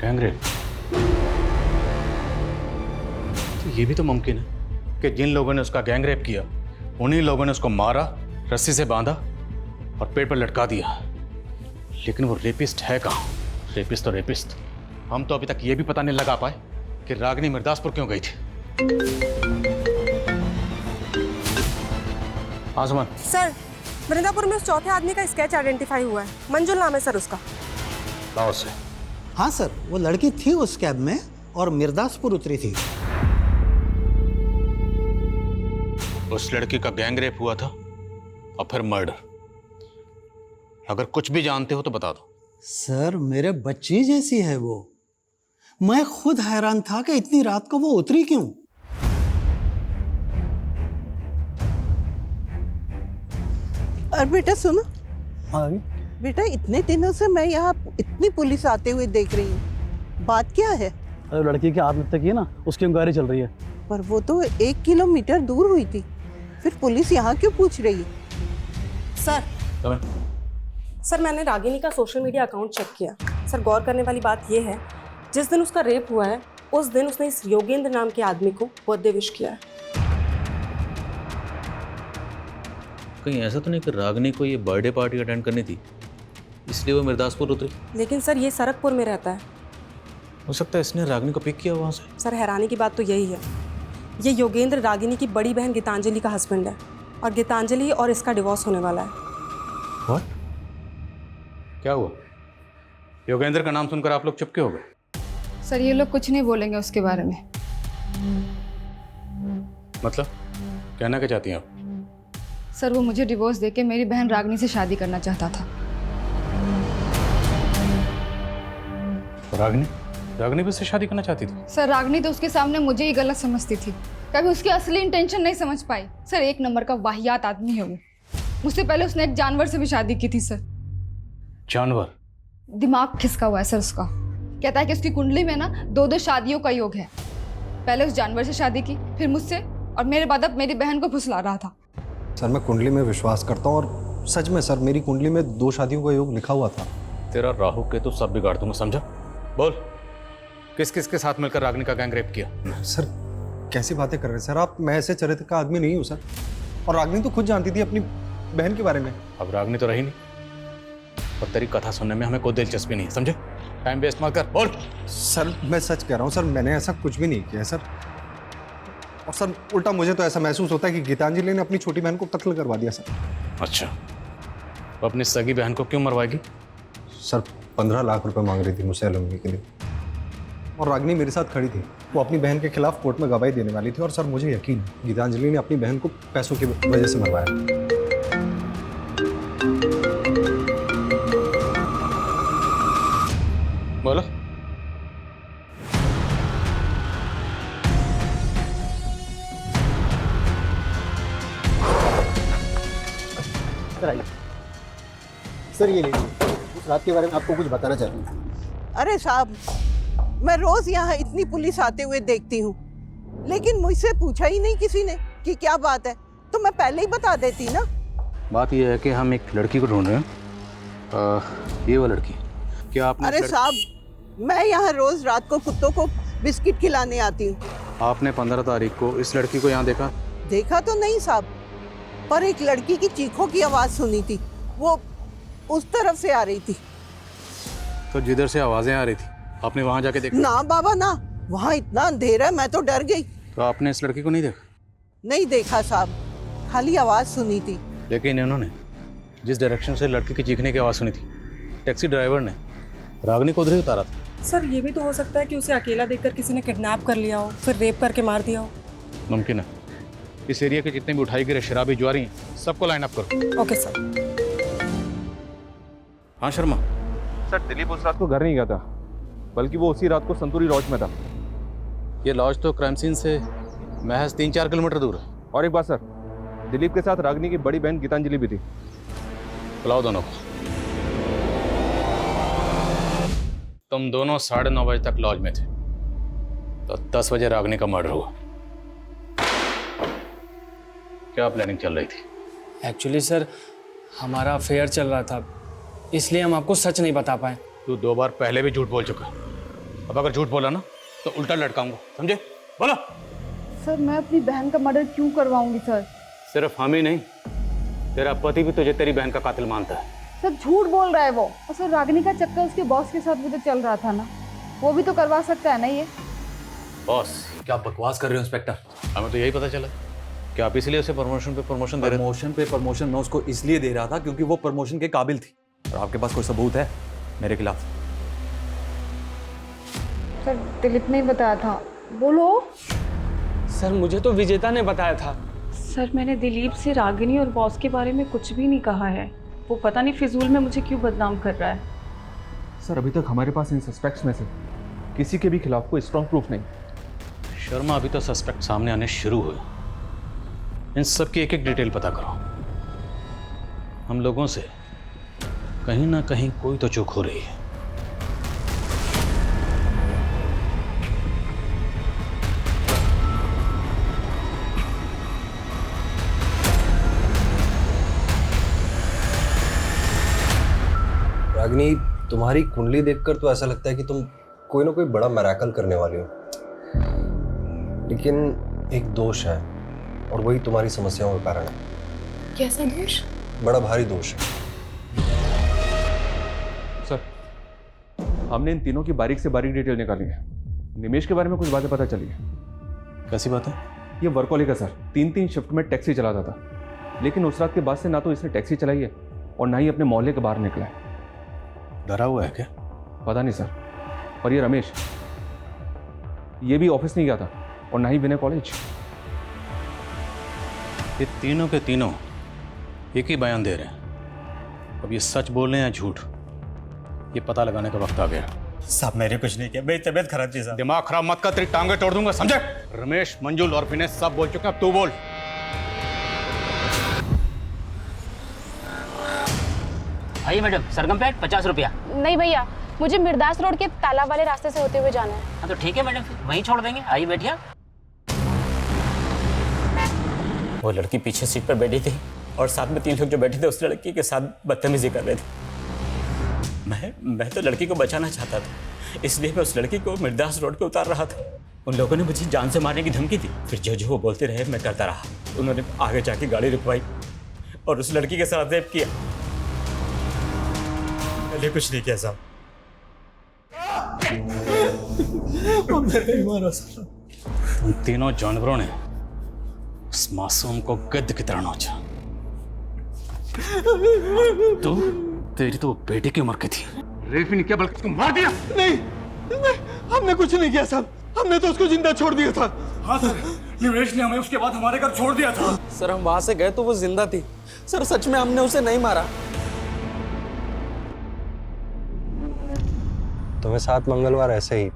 गैंगरेप? तो ये भी तो मुमकिन है कि जिन लोगों ने उसका गैंग रेप किया उन्हीं लोगों ने उसको मारा, रस्सी से बांधा और पेड़ पर लटका दिया। लेकिन वो रेपिस्ट है कहाँ? रेपिस्ट तो रेपिस्ट। हम तो अभी तक ये भी पता नहीं लगा पाए कि रागिनी मिर्दासपुर क्यों गई थी। आसमान सर, वृंदापुर में उस चौथे आदमी का स्केच आइडेंटिफाई हुआ है। मंजुल नाम है सर उसका। लाओ से। हाँ सर, वो लड़की थी उस कैब में और मिर्दासपुर उतरी थी। उस लड़की का गैंग रेप हुआ था और फिर मर्डर। अगर कुछ भी जानते हो तो बता दो। सर, मेरे बच्ची जैसी है वो। मैं खुद हैरान था कि इतनी रात को वो उतरी क्यों। और बेटा सुनो। हाँ बेटा, इतने दिनों से मैं यहाँ इतनी पुलिस आते हुए देख रही हूँ, बात क्या है? अरे लड़की की आत्महत्या की है ना, उसकी इंक्वायरी चल रही है। पर वो तो 1 किलोमीटर दूर हुई थी, फिर पुलिस यहाँ क्यों पूछ रही है? सर, मैंने रागिनी का सोशल मीडिया अकाउंट चेक किया। सर, गौर करने वाली बात यह है, जिस दिन उसका रेप हुआ है उस दिन उसने इस योगेंद्र नाम के आदमी को बर्थडे विश किया है। कहीं ऐसा तो नहीं कि रागिनी को ये बर्थडे पार्टी अटेंड करनी थी इसलिए वो मिर्दासपुर उतरी? लेकिन सर, ये सरकपुर में रहता है। हो सकता है इसने रागिनी को पिक किया वहाँ से। सर, हैरानी की बात तो यही है, ये योगेंद्र रागिनी की बड़ी बहन गीतांजलि का हस्बैंड है और गीतांजलि और इसका डिवोर्स होने वाला है। What? क्या हुआ? योगेंद्र का नाम सुनकर आप लोग चुप क्यों हो गए? सर, ये लोग कुछ नहीं बोलेंगे उसके बारे में। मतलब कहना क्या चाहती हैं आप? सर, वो मुझे डिवोर्स देके मेरी बहन रागिनी से शादी करना चाहता था। रागिनी भी उससे शादी करना चाहती थी? सर, रागिनी तो उसके सामने मुझे ही गलत समझती थी, कभी उसकी असली इंटेंशन नहीं समझ पाई। सर, 1 नंबर का वाहियात आदमी है वो। मुझसे पहले उसने एक जानवर से भी शादी की थी सर। जानवर? दिमाग खिसका हुआ है सर उसका। कहता है कि उसकी कुंडली में ना 2-2 शादियों का योग है। पहले उस जानवर से शादी की, फिर मुझसे, और मेरे बाद अब मेरी बहन को फुसला रहा था। सर, मैं कुंडली में विश्वास करता हूँ और सच में सर, मेरी कुंडली में 2 शादियों का योग लिखा हुआ था। तेरा राहु के तो सब बिगाड़ दूंगा, समझा? बोल, किस किस के साथ मिलकर रागिनी का गैंग रेप किया? सर, कैसी बातें कर रहे हैं सर आप? मैं ऐसे चरित्र का आदमी नहीं हूँ सर। और रागिनी तो खुद जानती थी अपनी बहन के बारे में। अब रागिनी तो रही नहीं और तेरी कथा सुनने में हमें कोई दिलचस्पी नहीं है, समझे? टाइम वेस्ट मत कर, बोल। सर, मैं सच कह रहा हूँ सर, मैंने ऐसा कुछ भी नहीं किया सर। और सर, उल्टा मुझे तो ऐसा महसूस होता है कि गीतांजलि ने अपनी छोटी बहन को कत्ल करवा दिया सर। अच्छा, वो अपनी सगी बहन को क्यों मरवाएगी? सर, 15 लाख रुपए मांग रही थी मुझसे एलुमनी के लिए और रागिनी मेरे साथ खड़ी थी। वो अपनी बहन के खिलाफ कोर्ट में गवाही देने वाली थी और सर, मुझे यकीन गीतांजलि ने अपनी बहन को पैसों की वजह से मरवाया। बोलो। सर, ये लीजिए, उस रात के बारे में आपको कुछ बताना चाहती हूँ। अरे साहब, मैं रोज यहाँ इतनी पुलिस आते हुए देखती हूँ, लेकिन मुझसे पूछा ही नहीं किसी ने कि क्या बात है, तो मैं पहले ही बता देती ना। बात यह है कि हम एक लड़की को ढूंढ रहे हैं। ये वो लड़की, क्या आपने? अरे साहब, मैं यहाँ रोज रात को कुत्तों को बिस्किट खिलाने आती हूँ। आपने 15 तारीख को इस लड़की को यहाँ देखा? देखा तो नहीं साहब, पर एक लड़की की चीखों की आवाज सुनी थी, वो उस तरफ से आ रही थी। तो जिधर से आवाजें आ रही थी आपने वहां जाके देखा? ना बाबा ना, वहाँ इतना अंधेरा है, मैं तो डर गई। तो आपने इस लड़की को नहीं देखा? नहीं देखा साहब, खाली आवाज सुनी थी। लेकिन इन्होंने जिस डायरेक्शन से लड़की की चीखने की आवाज सुनी थी, टैक्सी ड्राइवर ने रागिनी को उधर ही उतारा था। सर, ये भी तो हो सकता है कि उसे अकेला देखकर किसी ने किडनैप कर लिया हो, फिर रेप करके मार दिया हो। मुमकिन है। इस एरिया के जितने भी उठाई गिरे शराबी जुआरी सबको लाइन अप करो। Okay sir. हाँ शर्मा। सर, दिलीप उस रात को घर नहीं गया था, बल्कि वो उसी रात को संतूरी लॉज में था। ये लॉज तो क्राइम सीन से महज 3-4 किलोमीटर दूर है। और एक बात सर, दिलीप के साथ रागिनी की बड़ी बहन गीतांजलि भी थी। बुलाओ दोनों को। तुम दोनों 9:30 बजे तक लॉज में थे, तो 10 बजे रागिनी का मर्डर हुआ। क्या प्लानिंग चल रही थी? एक्चुअली सर, हमारा अफेयर चल रहा था, इसलिए हम आपको सच नहीं बता पाए। तू 2 बार पहले भी झूठ बोल चुका। अब अगर झूठ बोला ना तो उल्टा लटकाऊंगा, समझे? बोलो। सर मैं अपनी बहन का मर्डर क्यों करवाऊंगी सर? सिर्फ हम ही नहीं, तेरा पति भी तुझे तेरी बहन का कातिल मानता है। सर झूठ बोल रहा है वो। और सर रागिनी का चक्कर उसके बॉस के साथ भी तो चल रहा था ना, वो भी तो करवा सकता है ना ये। बॉस क्या बकवास कर रहे हो इंस्पेक्टर? हमें तो यही पता चला कि आप इसलिए उसे प्रमोशन पे प्रमोशन दे रहे थे। प्रमोशन पे प्रमोशन मैं उसको इसलिए दे रहा था क्योंकि वो प्रमोशन के काबिल थी। और आपके पास कोई सबूत है मेरे खिलाफ? सर दिलीप ने ही बताया था। बोलो। सर मुझे तो विजेता ने बताया था। सर मैंने दिलीप से रागिनी और बॉस के बारे में कुछ भी नहीं कहा है। वो पता नहीं फिजूल में मुझे क्यों बदनाम कर रहा है। सर अभी तक हमारे पास इन सस्पेक्ट्स में से किसी के भी खिलाफ कोई स्ट्रॉन्ग प्रूफ नहीं। शर्मा, अभी तो सस्पेक्ट सामने आने शुरू हुए। इन सब की एक एक डिटेल पता करो। हम लोगों से कहीं ना कहीं कोई तो चूक हो रही है। रागिनी, तुम्हारी कुंडली देखकर तो ऐसा लगता है कि तुम कोई ना कोई बड़ा मिरेकल करने वाली हो, लेकिन एक दोष है और वही तुम्हारी समस्याओं का कारण है। कैसा दोष? बड़ा भारी दोष है। सर हमने इन तीनों की बारीक से बारीक डिटेल निकाली है। निमेश के बारे में कुछ बातें पता चली है। कैसी बात है? ये वर्कहॉलिक है सर, 3-3 शिफ्ट में टैक्सी चलाता था, लेकिन उस रात के बाद से ना तो इसने टैक्सी चलाई है और ना ही अपने मोहल्ले के बाहर निकला है। डरा हुआ है क्या? पता नहीं सर। और ये रमेश, ये भी ऑफिस नहीं गया था और ना ही विनय कॉलेज। ये तीनों के तीनों एक ही बयान दे रहे हैं। अब ये सच बोल रहे हैं या झूठ, ये पता लगाने का वक्त आ गया। साहब मैंने कुछ नहीं किया, मेरी तबीयत खराब थी साहब। दिमाग खराब मत कर, तेरी टांगे तोड़ दूंगा, समझे? रमेश, मंजुल और विनय सब बोल चुके हैं, अब तू बोल। आइए मैडम, सरगम प्लेट 50 रुपया। नहीं भैया, मुझे मिर्दास रोड के तालाब वाले रास्ते से होते हुए जाना है। हाँ तो ठीक है मैडम, फिर वहीं छोड़ देंगे। आइए बैठिए। वो लड़की पीछे सीट पर बैठी थी और साथ में 3 लोग जो बैठे थे उस लड़की के साथ बदतमीजी कर रहे थे। मैं तो लड़की को बचाना चाहता था, इसलिए मैं उस लड़की को मिर्दास रोड पे उतार रहा था। उन लोगों ने मुझे जान से मारने की धमकी दी। फिर जो वो बोलते रहे मैं करता रहा। उन्होंने आगे जाके गाड़ी रुकवाई और उस लड़की के साथ रेप किया। मैंने कुछ नहीं किया साहब। उन तीनों जानवरों ने उस मासूम को गिद्ध की तरह नोचा। तो तेरी तो बेटे की उम्र की थी। रेप ही नहीं किया बल्कि उसको मार दिया। नहीं, हमने कुछ नहीं किया साहब, हमने तो उसको जिंदा छोड़ दिया था। हाँ सर, निवेश ने हमें उसके बाद हमारे घर छोड़ दिया था। सर हम वहां से गए तो वो जिंदा थी। सर सच में हमने उसे नहीं मारा। तुम्हें 7 मंगलवार ऐसे ही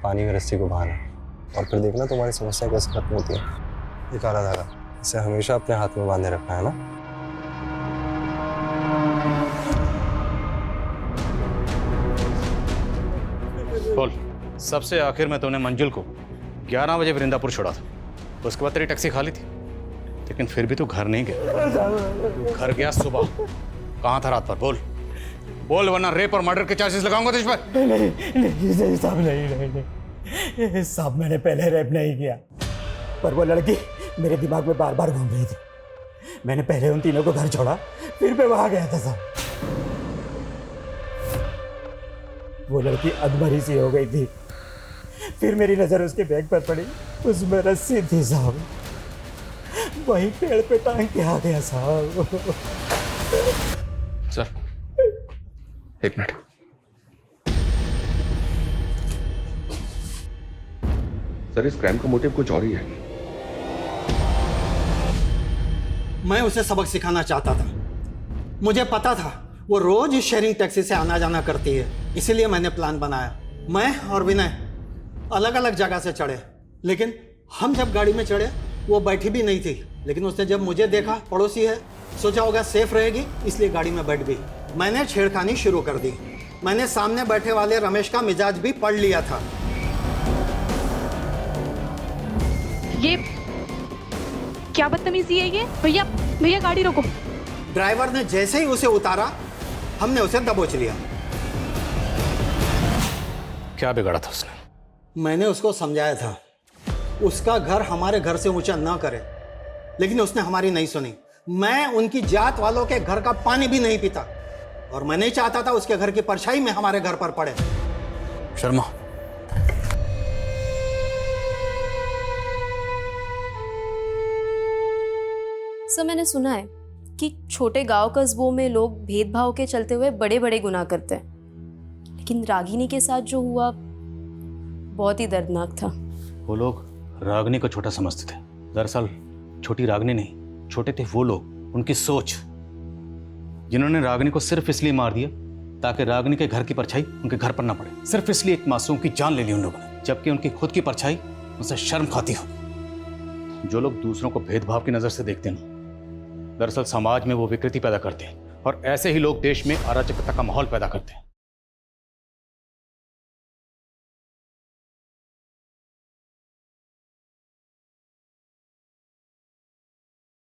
पानी में रस्सी को बहाना और फिर देखना तुम्हारी समस्या कैसे खत्म होती है। ये काला धागा, इसे हमेशा अपने हाथ में बांधे रखना है ना। बोल, सबसे आखिर में तूने मंजुल को 11 बजे वृंदापुर छोड़ा था। उसके बाद तेरी टैक्सी खाली थी, लेकिन फिर भी तू घर नहीं गया। तू घर गया सुबह। कहाँ था रात पर? बोल बोल, वरना रेप और मर्डर के चार्जेस लगाऊंगा तुझ पर। नहीं साहब, नहीं साहब, मैंने पहले रेप नहीं किया, पर वो लड़की मेरे दिमाग में बार बार घूम रही थी। मैंने पहले उन तीनों को घर छोड़ा, फिर मैं वहां गया था साहब। वो लड़की अधमरी सी हो गई थी, फिर मेरी नजर उसके बैग पर पड़ी, उसमें रस्सी थी साहब, वही पेड़ पे टांग के आ गया साहब। Sir 1 minute. सर इस क्राइम का मोटिव कुछ और ही है। मैं उसे सबक सिखाना चाहता था। मुझे पता था वो रोज इस शेयरिंग टैक्सी से आना जाना करती है, इसीलिए मैंने प्लान बनाया। मैं और विनय अलग अलग जगह से चढ़े, लेकिन हम जब गाड़ी में चढ़े वो बैठी भी नहीं थी। लेकिन उसने जब मुझे देखा, पड़ोसी है, सोचा होगा सेफ रहेगी, इसलिए गाड़ी में बैठ गई। मैंने छेड़खानी शुरू कर दी। मैंने सामने बैठे वाले रमेश का मिजाज भी पढ़ लिया था। ये क्या बदतमीजी है ये? भैया भैया गाड़ी रोको। ड्राइवर ने जैसे ही उसे उतारा, हमने उसे दबोच लिया। क्या बिगाड़ा था उसने? मैंने उसको समझाया था उसका घर हमारे घर से ऊंचा ना करे, लेकिन उसने हमारी नहीं सुनी। मैं उनकी जात वालों के घर का पानी भी नहीं पीता, और मैं नहीं चाहता था उसके घर की परछाई में हमारे घर पर पड़े। शर्मा, सर मैंने सुना है कि छोटे गांव कस्बों में लोग भेदभाव के चलते हुए बड़े बड़े गुनाह करते हैं, लेकिन रागिनी के साथ जो हुआ बहुत ही दर्दनाक था। वो लोग रागनी को छोटा समझते थे। दरअसल छोटी रागनी नहीं, छोटे थे वो लोग, उनकी सोच, जिन्होंने रागनी को सिर्फ इसलिए मार दिया ताकि रागनी के घर की परछाई उनके घर पर ना पड़े। सिर्फ इसलिए एक मासूम की जान ले ली उन लोगों ने, जबकि उनकी खुद की परछाई उनसे शर्म खाती हो। जो लोग दूसरों को भेदभाव की नजर से देखते हैं, दरअसल समाज में वो विकृति पैदा करते हैं, और ऐसे ही लोग देश में अराजकता का माहौल पैदा करते हैं।